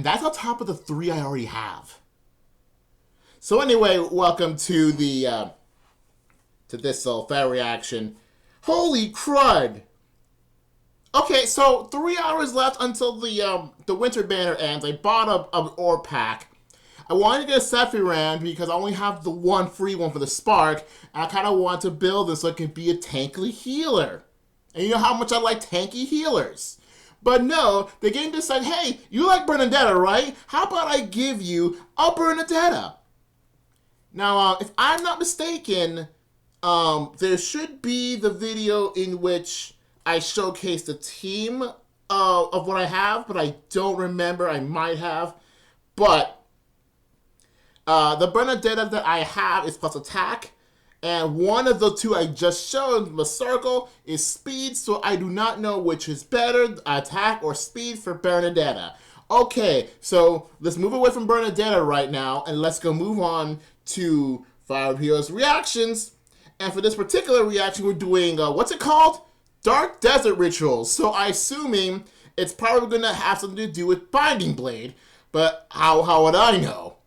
And that's on top of the 3 I already have. So anyway, welcome to the to this fan reaction. Holy crud! Okay, so 3 hours left until the winter banner ends. I bought an ore pack. I wanted to get a Sephiroth because I only have the one free one for the Spark, and I kind of want to build this so it can be a tanky healer. And you know how much I like tanky healers. But no, the game decided, hey, you like Bernadetta, right? How about I give you a Bernadetta? Now, if I'm not mistaken, there should be the video in which I showcase the team of what I have, but I don't remember. I might have. But the Bernadetta that I have is plus attack, and one of the two I just showed, the circle, is speed, so I do not know which is better, attack or speed for Bernadetta. Okay, so let's move away from Bernadetta right now, and let's go move on to Fire Heroes reactions. And for this particular reaction, we're doing, what's it called? Dark Desert Rituals. So I'm assuming it's probably going to have something to do with Binding Blade, but how would I know?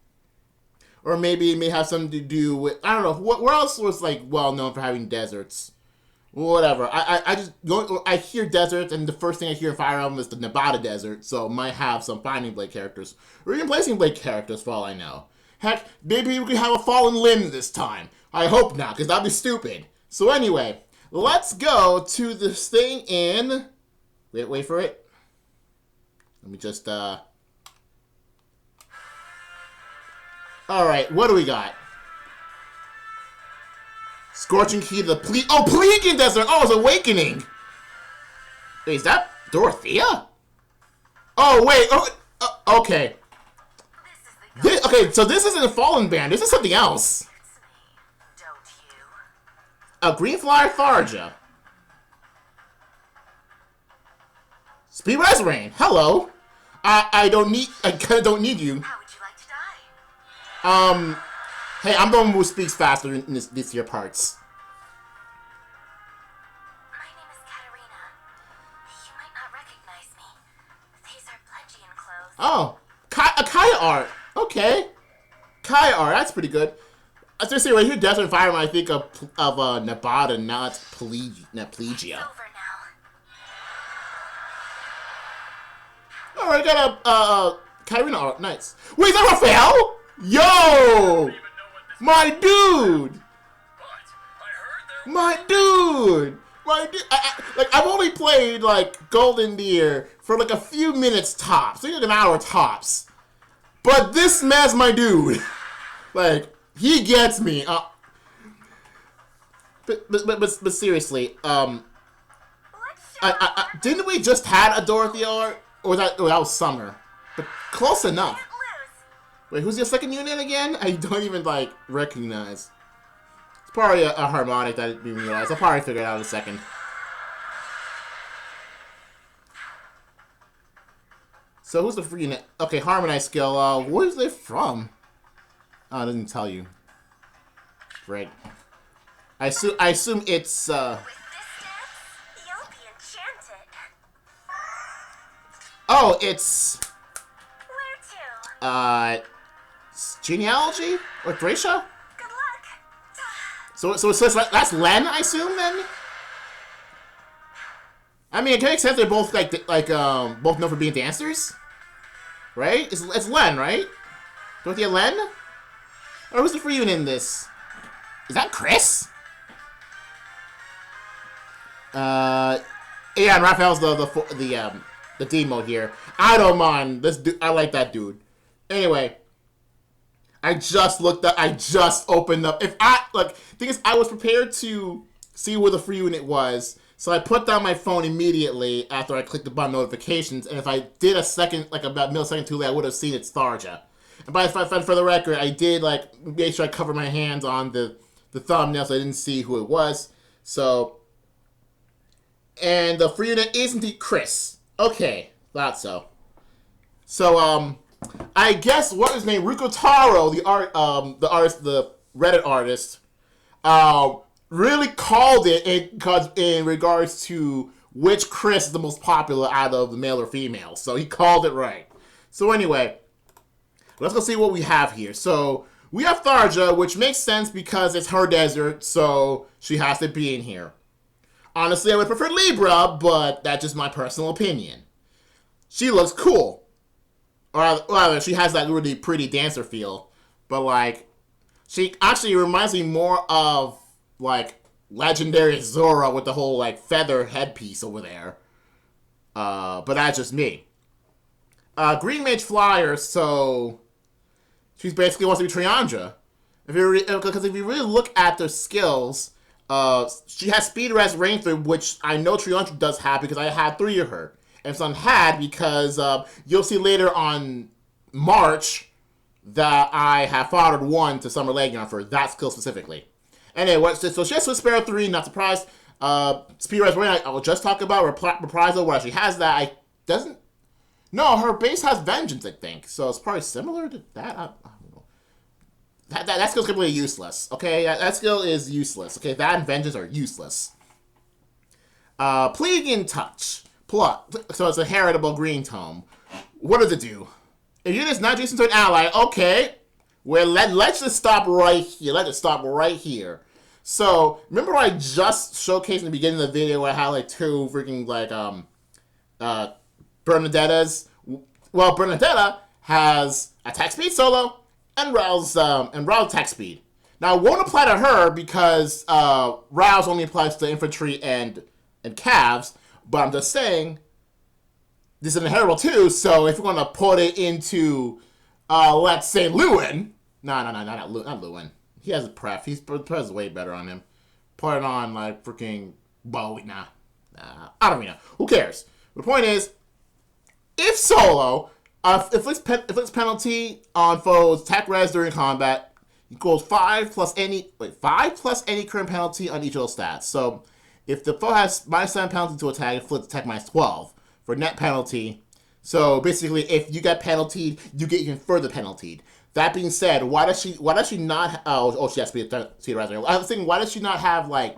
Or maybe it may have something to do with, I don't know, where else was, like, well-known for having deserts? Whatever. I hear deserts, and the first thing I hear in Fire Emblem is the Nabata Desert, so it might have some Binding Blade characters. Or even Blazing Blade characters, for all I know. Heck, maybe we could have a Fallen Limb this time. I hope not, because that'd be stupid. So anyway, let's go to this thing in... Wait for it. Let me just, Alright, what do we got? Scorching Heat of the Plegan Desert! Oh, it's Awakening! Wait, is that Dorothea? Oh, wait, okay. Okay, so this isn't a Fallen Band, this is something else. A Green Flyer Tharja. Speed Resorain, hello. I kinda don't need you. How would you like to die? Hey, I'm the one who speaks faster in these here parts. My name is Katarina. You might not recognize me. These are Pledgian clothes. Oh, Kaya art. Okay. Kaya art, that's pretty good. I was gonna say, right here, Desert Environment, I think of Nabata, not Plegia. It's over now. Alright, got a Katarina art, nice. Wait, is that Raphael? Yo! My dude! My dude! Like, I've only played, like, Golden Deer for, like, a few minutes tops. Maybe like an hour tops. But this man's my dude. Like, he gets me. But seriously, didn't we just had a Dorothy art? Or that was Summer. But close enough. Wait, who's your second unit again? I don't even, like, recognize. It's probably a harmonic that I didn't realize. I'll probably figure it out in a second. So who's the free unit? Okay, Harmonize skill. Where's they from? Oh, it doesn't tell you. Right. I assume it's, With this dance, you'll be enchanted. Oh, it's... Where to? Genealogy? Or Thracia? Good luck. So it says that's Len, I assume, then? I mean, it can make sense they're both, both known for being dancers? Right? It's Len, right? Dorothea Len? Or who's the free unit in this? Is that Chris? Yeah, and Raphael's the demo here. I don't mind this dude. I like that dude. Anyway, I just opened up. Thing is, I was prepared to see where the free unit was, so I put down my phone immediately after I clicked the button notifications. And if I did a second, like about a millisecond too late, I would have seen it's Tharja. And for the record, I did make sure I covered my hands on the thumbnail so I didn't see who it was. So, and the free unit is indeed Chris. Okay, thought so. So, I guess what is his name, Ruko Taro, the Reddit artist, really called it in regards to which Chris is the most popular out of the male or female. So he called it right. So anyway, let's go see what we have here. So we have Tharja, which makes sense because it's her desert, so she has to be in here. Honestly, I would prefer Libra, but that's just my personal opinion. She looks cool. Or rather, she has that really pretty dancer feel. But, like, she actually reminds me more of, like, legendary Zora with the whole, like, feather headpiece over there. But that's just me. Green Mage Flyer, so she's basically wants to be Triandra. Because if you really look at their skills, she has Speed Res Rain Through, which I know Triandra does have because I had 3 of her. And some had because you'll see later on March that I have fathered 1 to Summer Legion for that skill specifically. Anyway, so she has Swift Sparrow 3, not surprised. Speed Res Rain, I will just talk about. Reprisal, where she has that. No, her base has Vengeance, I think. So it's probably similar to that. I don't know. That skill's completely useless. Okay, that skill is useless. Okay, that and Vengeance are useless. Plebeian Touch. So it's a heritable green tome. What does it do? If unit's not adjacent to an ally, okay. Well, let's just stop right here. Let's just stop right here. So, remember I just showcased in the beginning of the video where I had like 2 freaking like Bernadettas? Well, Bernadetta has attack speed solo and Rao's attack speed. Now, it won't apply to her because Rao's only applies to infantry and calves. But I'm just saying, this is inheritable too, so if you're going to put it into, let's say, Lewin. Not Lewin. He has a pref. Pref is way better on him. Put it on, like, freaking Bowie. Nah. I don't know. Who cares? The point is, if solo, if it's penalty on foes, attack res during combat, equals 5 plus any current penalty on each of those stats. So, if the foe has -7 penalty to attack, it flips attack -12 for net penalty. So basically, if you get penaltied, you get even further penaltied. That being said, why does she not? She has to be a speed riser. I was thinking, why does she not have like,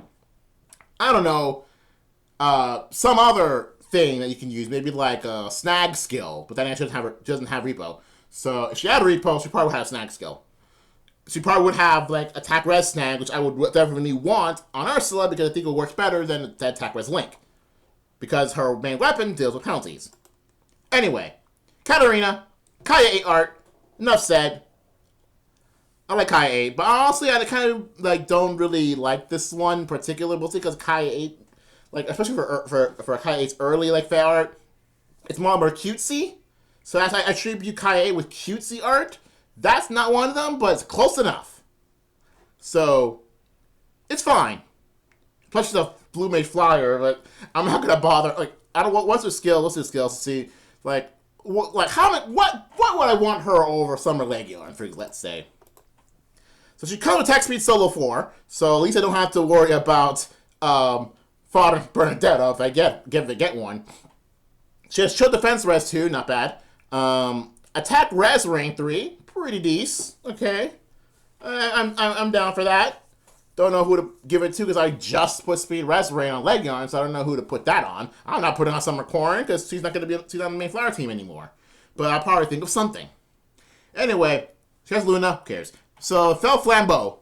I don't know, some other thing that you can use? Maybe like a snag skill, but then it doesn't have repo. So if she had a repo, she probably would have a snag skill. She probably would have, like, attack res snag, which I would definitely want on Ursula because I think it works better than the attack res link. Because her main weapon deals with penalties. Anyway, Katarina, Kaya 8 art, enough said. I like Kaya 8, but honestly, I kind of, like, don't really like this one in particular, mostly because Kaya 8, like, especially for Kaya 8's early, like, fan art, it's more cutesy. So as I attribute Kaya 8 with cutesy art, that's not one of them, but it's close enough. So, it's fine. Plus, she's a Blue Mage Flyer, but I'm not gonna bother. Like, I don't. What's her skill? What's her skill? To see, like, what would I want her over Summer Legion? Let's say. So she comes with attack speed solo 4, so at least I don't have to worry about Father Bernadetta if I get one. She has chill defense res 2, not bad. Attack res rank 3. Pretty decent. Okay. I'm down for that. Don't know who to give it to because I just put Speed Res Rain on Legion, so I don't know who to put that on. I'm not putting on Summer Corrin because she's not on the main flower team anymore. But I'll probably think of something. Anyway, she has Luna. Who cares? So, Fel Flambeau.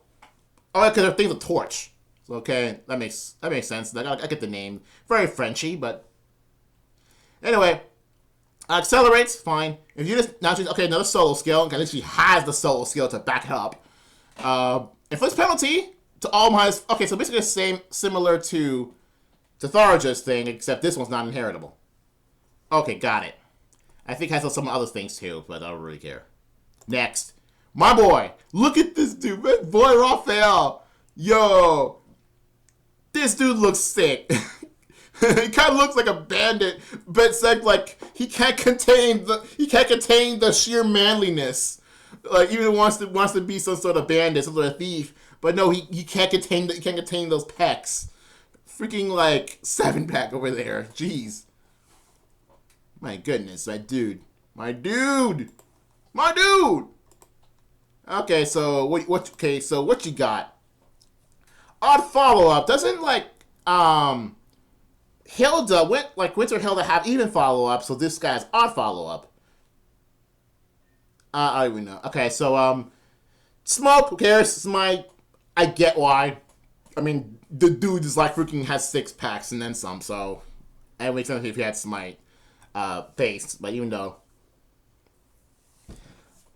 Oh, because her thing's a torch. So, okay, that makes sense. I get the name. Very Frenchy, but anyway. Accelerates, fine. If you just now she's okay, another solo skill. Okay, at least she has the solo skill to back it up. Inflicts penalty to all minus. Okay, so basically the same, similar to Tharja's thing, except this one's not inheritable. Okay, got it. I think it has some other things too, but I don't really care. Next, my boy. Look at this dude, my boy Raphael. Yo, this dude looks sick. He kind of looks like a bandit, but it's like he can't contain the sheer manliness. Like even wants to be some sort of bandit, some sort of thief, but no, he can't contain those pecs. Freaking like 7-pack over there. Jeez. My goodness, my dude. Okay, so what you got? Odd follow up doesn't like Hilda, Winter Hilda have even follow-up, so this guy's odd follow-up. I don't even know. Okay, so Smoke, who cares? Smite, I get why. I mean, the dude is like freaking has 6 packs and then some, so it makes sense if he had Smite face, but even though.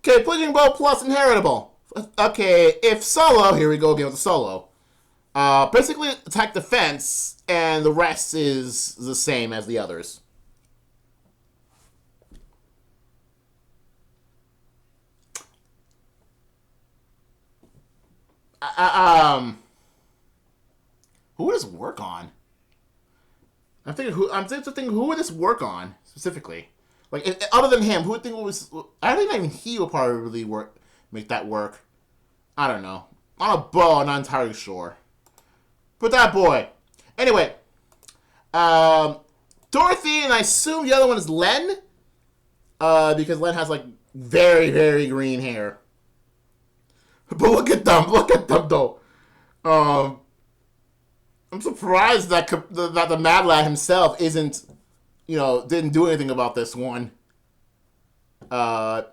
Okay, Bludgeoning Blow plus Inheritable. Okay, if solo, here we go again with the solo. Basically attack defense, and the rest is the same as the others. Who would this work on? I'm thinking who would this work on specifically? Like other than him, who would think was? I think even he would probably make that work. I don't know. On a bow, I'm not entirely sure. But that boy. Anyway, Dorothy, and I assume the other one is Len, because Len has like very very green hair. But look at them though. I'm surprised that the Mad Lad himself didn't do anything about this one. I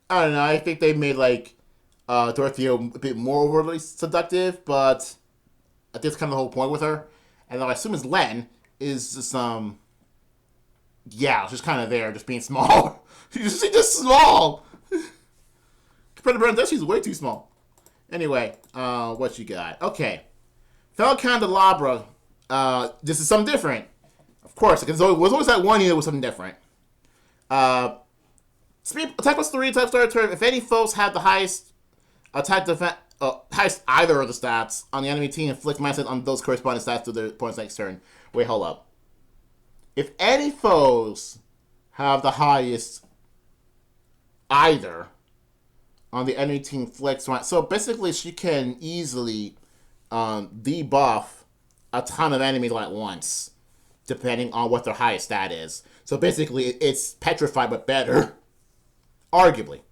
don't know. I think they made like Dorothy a bit more overly seductive, but I think that's kind of the whole point with her. And I assume Len is just she's kind of there, just being small. she's just small. Compared to Brenda, she's way too small. Anyway, what you got? Okay. Fellow Candelabra, this is something different. Of course, because there was always that one unit with something different. Speed, attack plus 3, attack start turn. If any foes have the highest attack defense, highest either of the stats on the enemy team, inflict -1 on those corresponding stats to their opponent's next turn. Wait, hold up. If any foes have the highest either on the enemy team, inflicts -1. So basically, she can easily debuff a ton of enemies all at once, depending on what their highest stat is. So basically, it's Petrified but better. Arguably.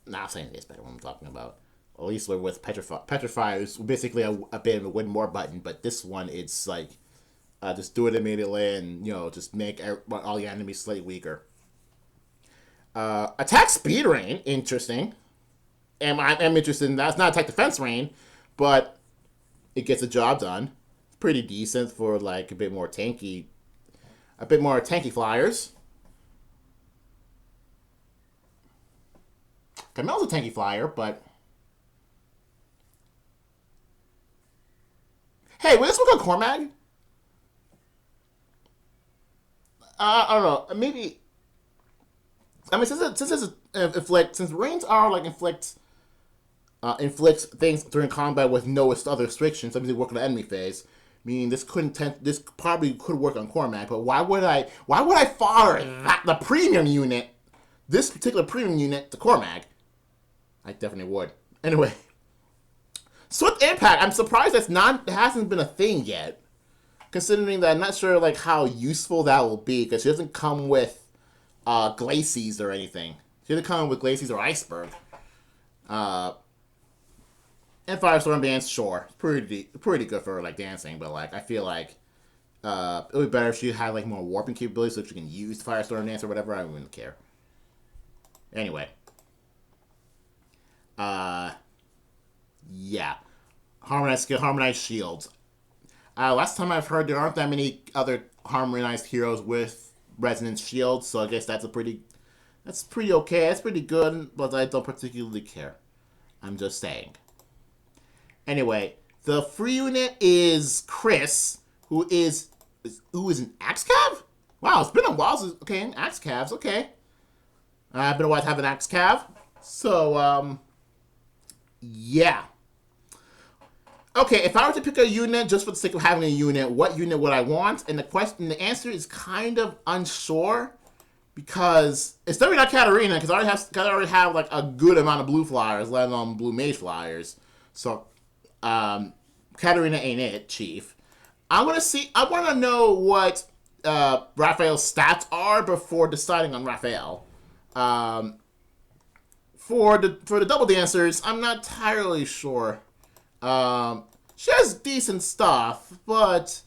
Not saying it's better when I'm talking about. At least with Petrify is basically a bit of a win more button, but this one, it's like, just do it immediately and, just make all the enemies slightly weaker. Attack speed rain, interesting. I'm interested in that. It's not attack defense rain, but it gets the job done. It's pretty decent for like a bit more tanky flyers. Camel's a tanky flyer, but hey, will this work on Cormag? I don't know. Maybe. I mean, since rains are like inflicts things during combat with no other restrictions, something they work on the enemy phase. Meaning this probably could work on Cormac, but why would I fodder the premium unit, this particular premium unit, to Cormac? I definitely would. Anyway, Swift Impact. I'm surprised it hasn't been a thing yet, considering that I'm not sure like how useful that will be, because she doesn't come with Glacies or anything. She doesn't come with Glacies or Iceberg. And Firestorm Dance, sure, pretty good for like dancing, but like I feel like it would be better if she had like more warping capabilities, so she can use Firestorm Dance or whatever. I wouldn't care. Anyway, yeah, harmonized shields. Last time I've heard, there aren't that many other harmonized heroes with resonance shields, so I guess that's pretty okay. That's pretty good, but I don't particularly care. I'm just saying. Anyway, the free unit is Chris, who is an Axe Cav? Wow, it's been a while since, okay, Axe Cavs, okay. I've been a while to have an Axe Cav. So, yeah. Okay, if I were to pick a unit just for the sake of having a unit, what unit would I want? And the answer is kind of unsure, because it's definitely not Katarina, because I already have like a good amount of blue flyers, let alone blue mage flyers. So, Katarina ain't it, Chief. I want to know what Raphael's stats are before deciding on Raphael. For the double dancers, I'm not entirely sure. She has decent stuff, but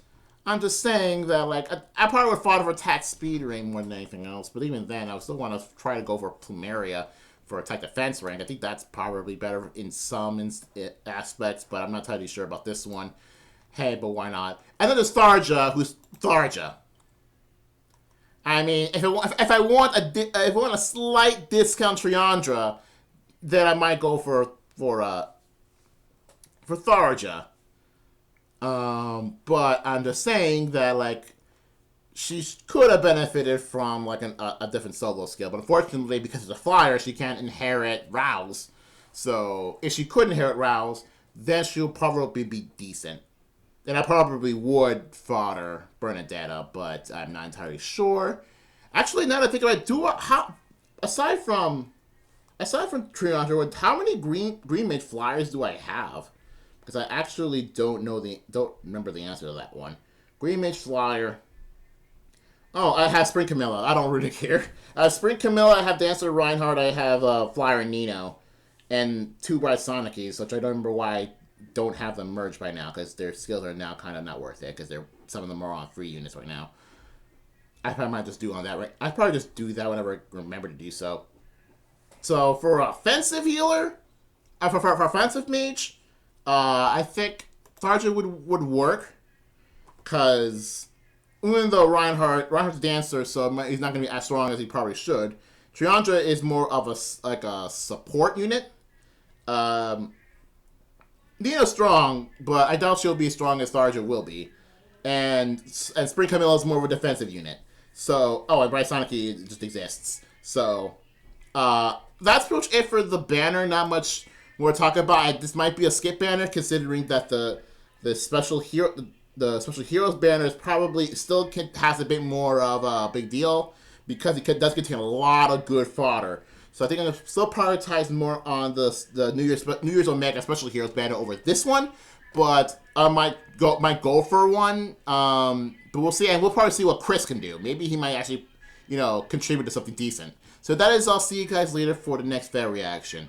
I'm just saying that, like, I probably would have fought for attack speed rank more than anything else, but even then, I would still want to try to go for Plumeria for attack defense rank. I think that's probably better in some aspects, but I'm not entirely sure about this one. Hey, but why not? And then there's Tharja, who's Tharja. I mean, if I want a slight discount Triandra, then I might go for Tharja. But I'm just saying that, like, she could have benefited from, like, a different solo skill. But unfortunately, because it's a flyer, she can't inherit Rouse. So, if she could inherit Rouse, then she'll probably be decent. And I probably would fodder Bernadetta, but I'm not entirely sure. Actually, now that I think about it, aside from Triandra, how many green mage flyers do I have? Because I actually don't remember the answer to that one. Green Mage Flyer. Oh, I have Spring Camilla. I don't really care. I have Spring Camilla, I have Dancer Reinhardt, I have Flyer Nino, and 2 Bright Sonicies, which I don't remember why I don't have them merged by now, because their skills are now kind of not worth it, because some of them are on free units right now. I probably might just do on that, right? I probably just do that whenever I remember to do so. So, for offensive healer, for offensive mage, I think Tharja would work, because even though Reinhardt's a dancer, so he's not going to be as strong as he probably should. Triandra is more of a support unit. Nina's strong, but I doubt she'll be as strong as Tharja will be. And Spring Camilla is more of a defensive unit. So, and Bright Sonic just exists. So, that's pretty much it for the banner. Not much more to talk about. This might be a skip banner, considering that the special heroes banner is probably still has a bit more of a big deal, because it does contain a lot of good fodder. So I think I'm gonna still prioritize more on the New Year's Omega Special Heroes banner over this one, but I might go for one. But we'll see, and we'll probably see what Chris can do. Maybe he might actually, contribute to something decent. So that is. I'll see you guys later for the next fair reaction.